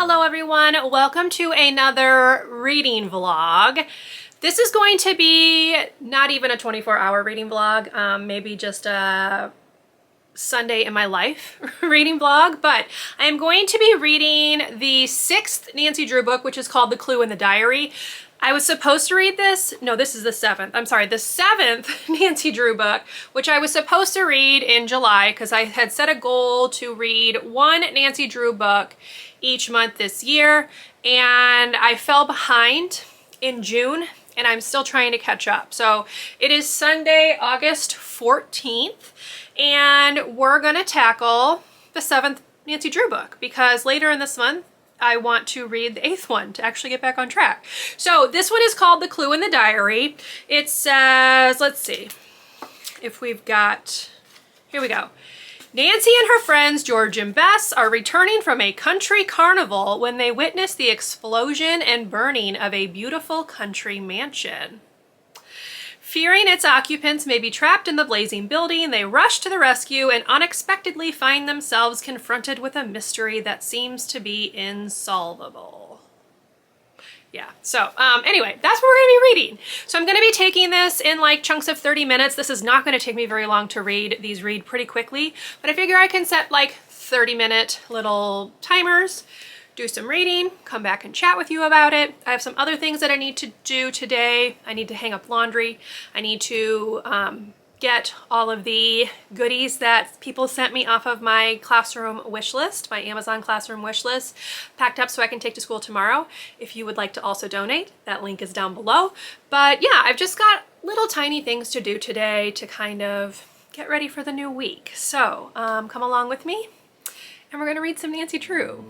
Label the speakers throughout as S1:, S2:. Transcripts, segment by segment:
S1: Hello everyone, welcome to another reading vlog. This is going to be not even a 24-hour reading vlog, maybe just a Sunday in my life reading vlog, but I am going to be reading the 6th Nancy Drew book, which is called The Clue in the Diary. I was supposed to read this, no, this is the 7th, I'm sorry, the 7th Nancy Drew book, which I was supposed to read in July because I had set a goal to read one Nancy Drew book each month this year, and I fell behind in June and I'm still trying to catch up. So it is Sunday, August 14th, and we're gonna tackle the 7th Nancy Drew book because later in this month I want to read the 8th one to actually get back on track. So this one is called The Clue in the Diary. It says, let's see if we've got, here we go. Nancy and her friends George and Bess are returning from a country carnival when they witness the explosion and burning of a beautiful country mansion. Fearing its occupants may be trapped in the blazing building, they rush to the rescue and unexpectedly find themselves confronted with a mystery that seems to be insolvable. Yeah, so anyway, that's what we're gonna be reading. So I'm gonna be taking this in like chunks of 30 minutes. This is not gonna take me very long to read. These read pretty quickly, but I figure I can set like 30-minute little timers, do some reading, come back and chat with you about it. I have some other things that I need to do today. I need to hang up laundry. I need to get all of the goodies that people sent me off of my classroom wish list, my Amazon classroom wish list, packed up so I can take to school tomorrow. If you would like to also donate, that link is down below. But yeah, I've just got little tiny things to do today to kind of get ready for the new week. So come along with me and we're gonna read some Nancy Drew.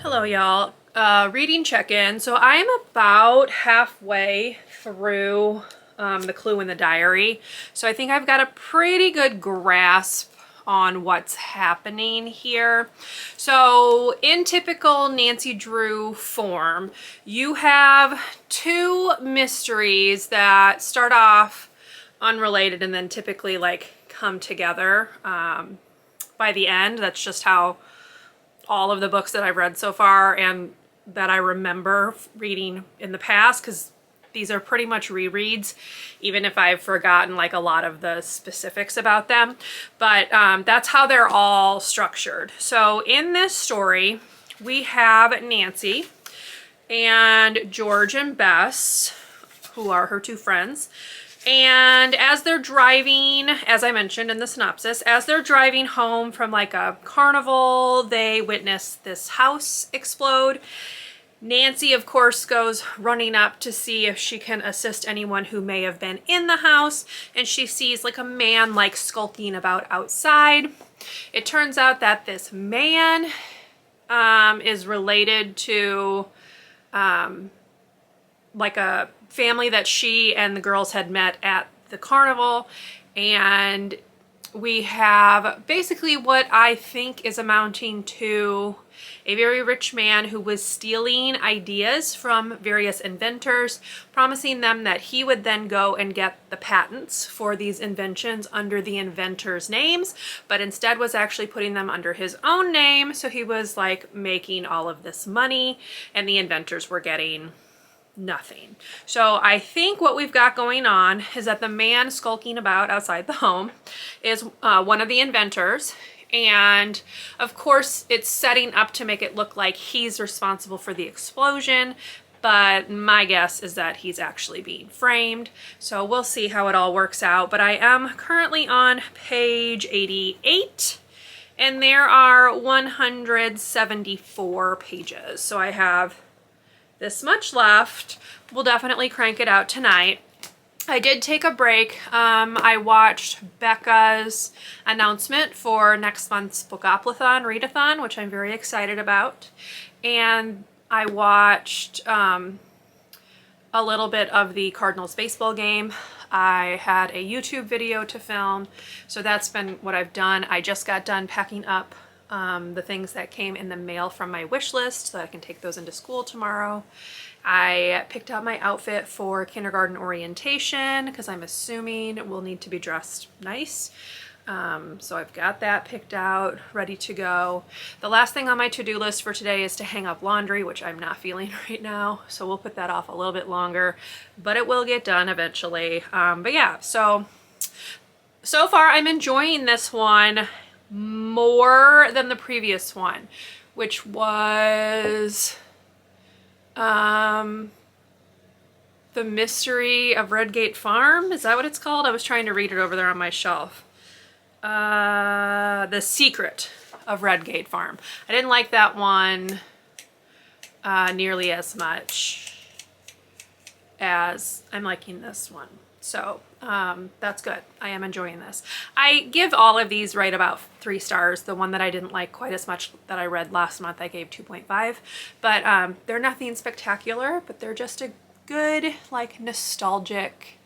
S1: Hello y'all, reading check-in. So I'm about halfway through The Clue in the Diary. So I think I've got a pretty good grasp on what's happening here. So in typical Nancy Drew form, you have two mysteries that start off unrelated and then typically like come together by the end. That's just how all of the books that I've read so far and that I remember reading in the past, because these are pretty much rereads, even if I've forgotten like a lot of the specifics about them. But that's how they're all structured. So in this story, we have Nancy and George and Bess, who are her two friends. And as they're driving, as I mentioned in the synopsis, as they're driving home from like a carnival, they witness this house explode. Nancy, of course, goes running up to see if she can assist anyone who may have been in the house, and she sees like a man like skulking about outside. It turns out that this man is related to like a family that she and the girls had met at the carnival, and we have basically what I think is amounting to a very rich man who was stealing ideas from various inventors, promising them that he would then go and get the patents for these inventions under the inventors' names, but instead was actually putting them under his own name. So he was like making all of this money and the inventors were getting nothing. So I think what we've got going on is that the man skulking about outside the home is one of the inventors, and of course it's setting up to make it look like he's responsible for the explosion, but my guess is that he's actually being framed. So we'll see how it all works out. But I am currently on page 88, and there are 174 pages. So I have this much left. We'll definitely crank it out tonight. I did take a break. I watched Becca's announcement for next month's Bookoplathon, Readathon, which I'm very excited about. And I watched a little bit of the Cardinals baseball game. I had a YouTube video to film, so that's been what I've done. I just got done packing up the things that came in the mail from my wish list so that I can take those into school tomorrow. I picked out my outfit for kindergarten orientation because I'm assuming we'll need to be dressed nice. So I've got that picked out, ready to go. The last thing on my to-do list for today is to hang up laundry, which I'm not feeling right now. So we'll put that off a little bit longer, but it will get done eventually. But yeah, so far I'm enjoying this one more than the previous one, which was The Mystery of Redgate Farm. Is that what it's called? I was trying to read it over there on my shelf. The Secret of Redgate Farm. I didn't like that one nearly as much as I'm liking this one. So that's good. I am enjoying this. I give all of these right about 3 stars. The one that I didn't like quite as much that I read last month, I gave 2.5. But they're nothing spectacular, but they're just a good, like, nostalgic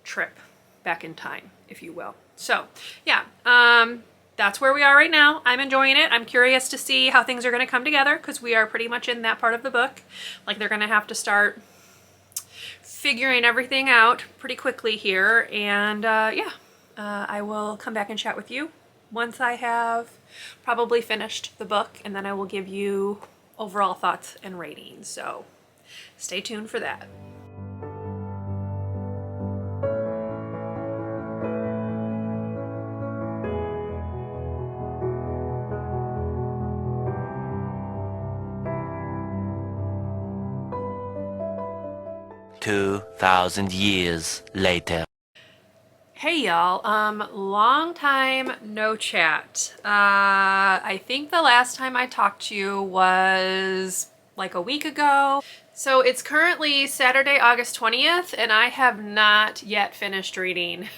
S1: trip back in time, if you will. So yeah, that's where we are right now. I'm enjoying it. I'm curious to see how things are going to come together because we are pretty much in that part of the book. Like, they're going to have to start figuring everything out pretty quickly here. And yeah, I will come back and chat with you once I have probably finished the book, and then I will give you overall thoughts and ratings. So stay tuned for that.
S2: "2,000 years later."
S1: Hey y'all, long time no chat. I think the last time I talked to you was like a week ago. So it's currently Saturday, August 20th, and I have not yet finished reading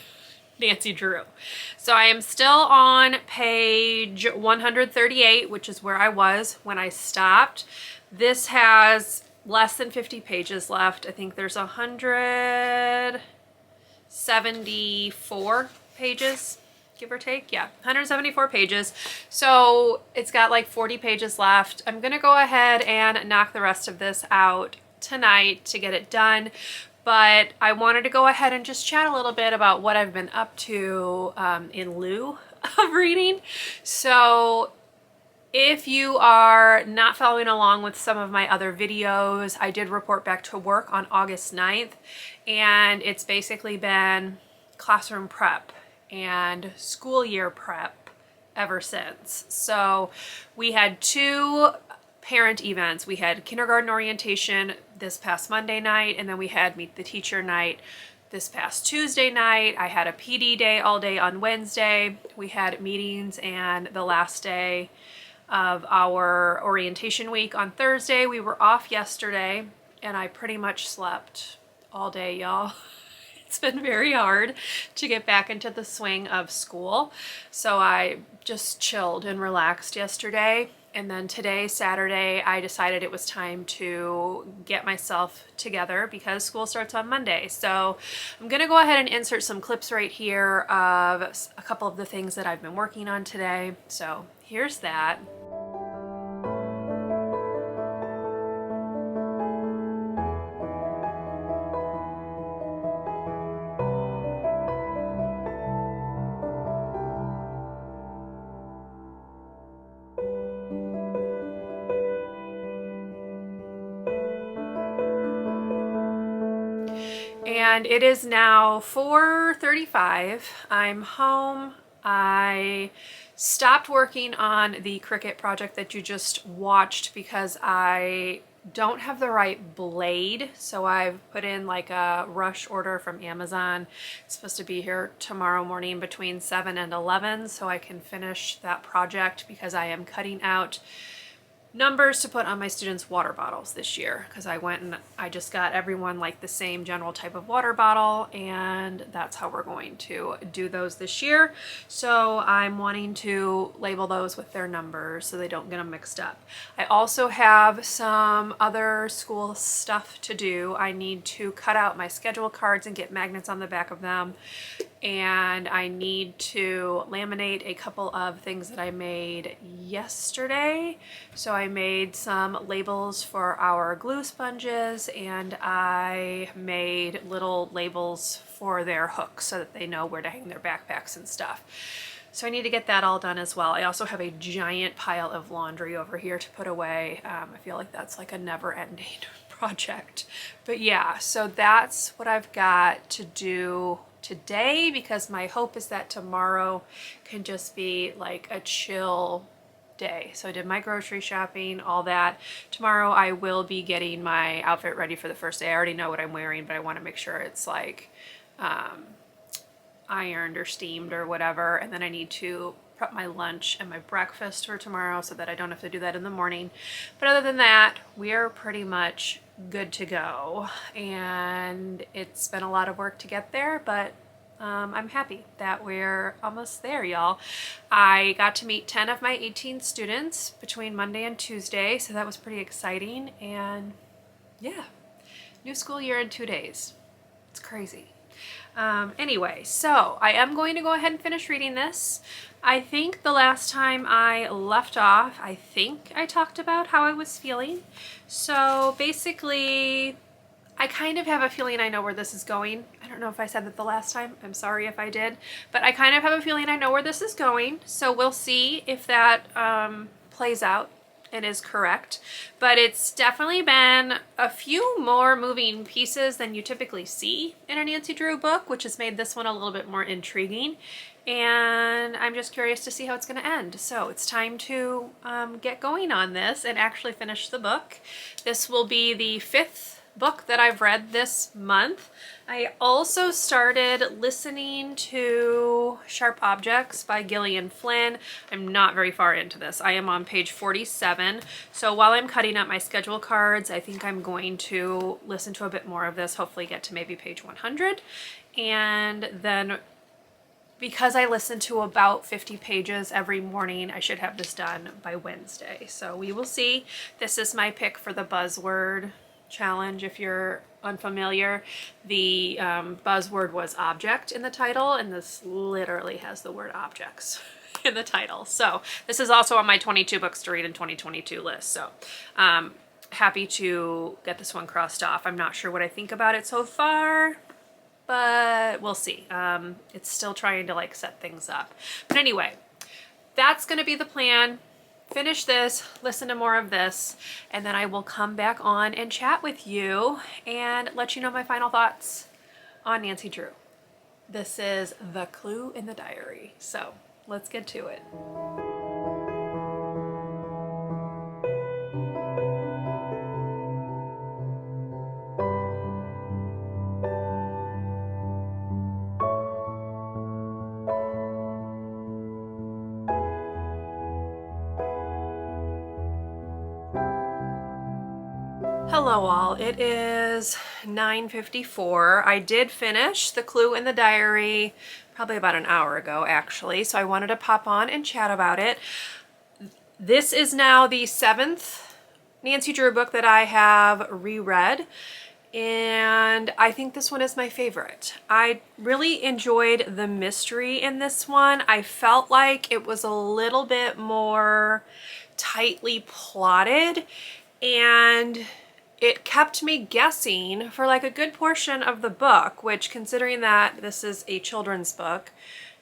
S1: Nancy Drew. So I am still on page 138, which is where I was when I stopped. This has less than 50 pages left. I think there's 174 pages, give or take. Yeah, 174 pages. So it's got like 40 pages left. I'm gonna go ahead and knock the rest of this out tonight to get it done. But I wanted to go ahead and just chat a little bit about what I've been up to in lieu of reading. So if you are not following along with some of my other videos, I did report back to work on August 9th, and it's basically been classroom prep and school year prep ever since. So we had 2 parent events. We had kindergarten orientation this past Monday night, and then we had Meet the Teacher night this past Tuesday night. I had a PD day all day on Wednesday. We had meetings and the last day of our orientation week on Thursday. We were off yesterday, and I pretty much slept all day, y'all. It's been very hard to get back into the swing of school. So I just chilled and relaxed yesterday. And then today, Saturday, I decided it was time to get myself together because school starts on Monday. So I'm gonna go ahead and insert some clips right here of a couple of the things that I've been working on today. So here's that. And it is now 4:35. I'm home. I stopped working on the Cricut project that you just watched because I don't have the right blade, so I've put in like a rush order from Amazon. It's supposed to be here tomorrow morning between 7 and 11, so I can finish that project because I am cutting out numbers to put on my students' water bottles this year, because I went and I just got everyone like the same general type of water bottle, and that's how we're going to do those this year. So I'm wanting to label those with their numbers so they don't get them mixed up. I also have some other school stuff to do. I need to cut out my schedule cards and get magnets on the back of them, and I need to laminate a couple of things that I made yesterday. So I made some labels for our glue sponges, and I made little labels for their hooks so that they know where to hang their backpacks and stuff. So I need to get that all done as well. I also have a giant pile of laundry over here to put away. I feel like that's like a never-ending project. But yeah, so that's what I've got to do today, because my hope is that tomorrow can just be like a chill day. So I did my grocery shopping, all that. Tomorrow I will be getting my outfit ready for the first day. I already know what I'm wearing, but I want to make sure it's like ironed or steamed or whatever. And then I need to prep my lunch and my breakfast for tomorrow so that I don't have to do that in the morning. But other than that, we are pretty much good to go, and it's been a lot of work to get there, but I'm happy that we're almost there, y'all. I got to meet 10 of my 18 students between Monday and Tuesday, so that was pretty exciting. And yeah, new school year in 2 days. It's crazy. Anyway, so I am going to go ahead and finish reading this. I think the last time I left off, I think I talked about how I was feeling. So basically, I kind of have a feeling I know where this is going. I don't know if I said that the last time. I'm sorry if I did. But I kind of have a feeling I know where this is going. So we'll see if that plays out and is correct. But it's definitely been a few more moving pieces than you typically see in a Nancy Drew book, which has made this one a little bit more intriguing. And I'm just curious to see how it's going to end. So it's time to get going on this and actually finish the book. This will be the 5th book that I've read this month. I also started listening to Sharp Objects by Gillian Flynn. I'm not very far into this. I am on page 47. So while I'm cutting up my schedule cards, I think I'm going to listen to a bit more of this, hopefully get to maybe page 100. And then because I listen to about 50 pages every morning, I should have this done by Wednesday. So we will see. This is my pick for the buzzword challenge. If you're unfamiliar, the buzzword was object in the title, and this literally has the word objects in the title. So this is also on my 22 books to read in 2022 list. So happy to get this one crossed off. I'm not sure what I think about it so far, but we'll see. It's still trying to like set things up. But anyway, that's going to be the plan. Finish this, listen to more of this, and then I will come back on and chat with you and let you know my final thoughts on Nancy Drew. This is The Clue in the Diary. So let's get to it. Hello all, it is 9:54. I did finish The Clue in the Diary probably about an hour ago actually, so I wanted to pop on and chat about it. This is now the 7th Nancy Drew book that I have reread, and I think this one is my favorite. I really enjoyed the mystery in this one. I felt like it was a little bit more tightly plotted, and it kept me guessing for like a good portion of the book, which, considering that this is a children's book,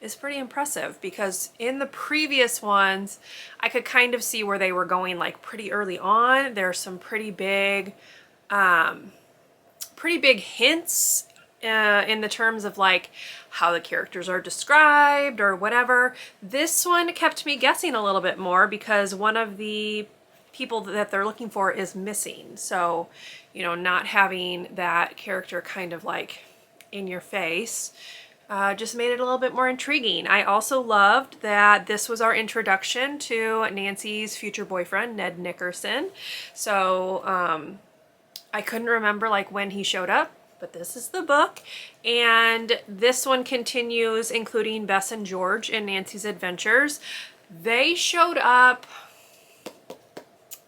S1: is pretty impressive, because in the previous ones I could kind of see where they were going like pretty early on. There's some pretty big hints in the terms of like how the characters are described or whatever. This one kept me guessing a little bit more, because one of the people that they're looking for is missing. So, you know, not having that character kind of like in your face just made it a little bit more intriguing. I also loved that this was our introduction to Nancy's future boyfriend, Ned Nickerson. So I couldn't remember like when he showed up, but this is the book. And this one continues, including Bess and George in Nancy's adventures. They showed up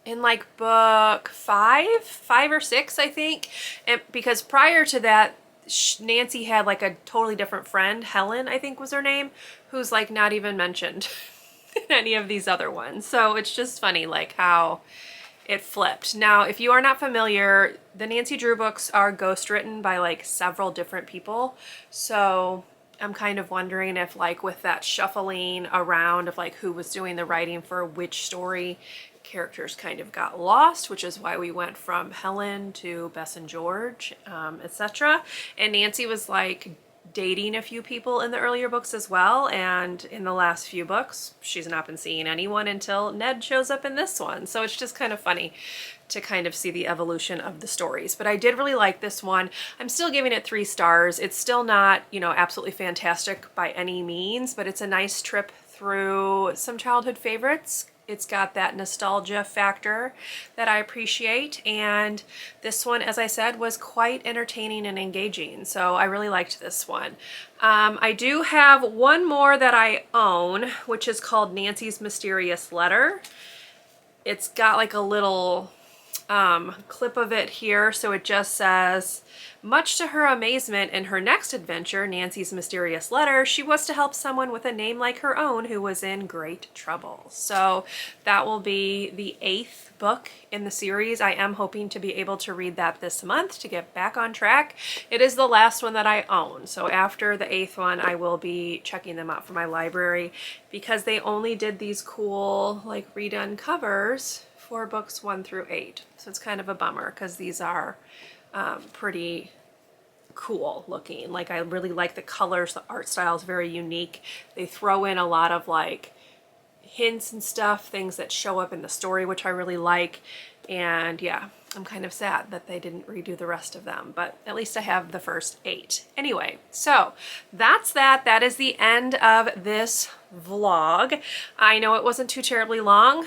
S1: in like book five or six, I think. And because prior to that, Nancy had like a totally different friend, Helen, I think was her name, who's like not even mentioned in any of these other ones. So it's just funny like how it flipped. Now, if you are not familiar, the Nancy Drew books are ghostwritten by like several different people. So I'm kind of wondering if like with that shuffling around of like who was doing the writing for which story, characters kind of got lost, which is why we went from Helen to Bess and George, etc. And Nancy was like dating a few people in the earlier books as well, and in the last few books she's not been seeing anyone until Ned shows up in this one. So it's just kind of funny to kind of see the evolution of the stories. But I did really like this one. I'm still giving it 3 stars. It's still not, you know, absolutely fantastic by any means, but it's a nice trip through some childhood favorites. It's got that nostalgia factor that I appreciate, and this one, as I said, was quite entertaining and engaging, so I really liked this one. I do have one more that I own, which is called Nancy's Mysterious Letter. It's got like a little clip of it here, so it just says, much to her amazement, in her next adventure, Nancy's Mysterious Letter, she was to help someone with a name like her own who was in great trouble. So that will be the 8th book in the series. I am hoping to be able to read that this month to get back on track. It is the last one that I own, so after the 8th one I will be checking them out for my library, because they only did these cool like redone covers for books 1 through 8. So it's kind of a bummer because these are pretty cool looking. Like I really like the colors, the art style is very unique. They throw in a lot of like hints and stuff, things that show up in the story, which I really like. And yeah, I'm kind of sad that they didn't redo the rest of them, but at least I have the first 8. Anyway, so that's that. That is the end of this vlog. I know it wasn't too terribly long.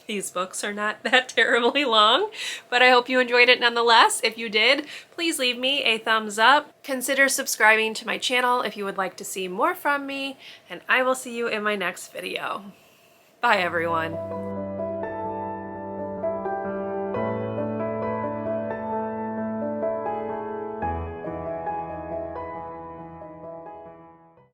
S1: These books are not that terribly long, but I hope you enjoyed it nonetheless. If you did, please leave me a thumbs up. Consider subscribing to my channel if you would like to see more from me, and I will see you in my next video. Bye, everyone.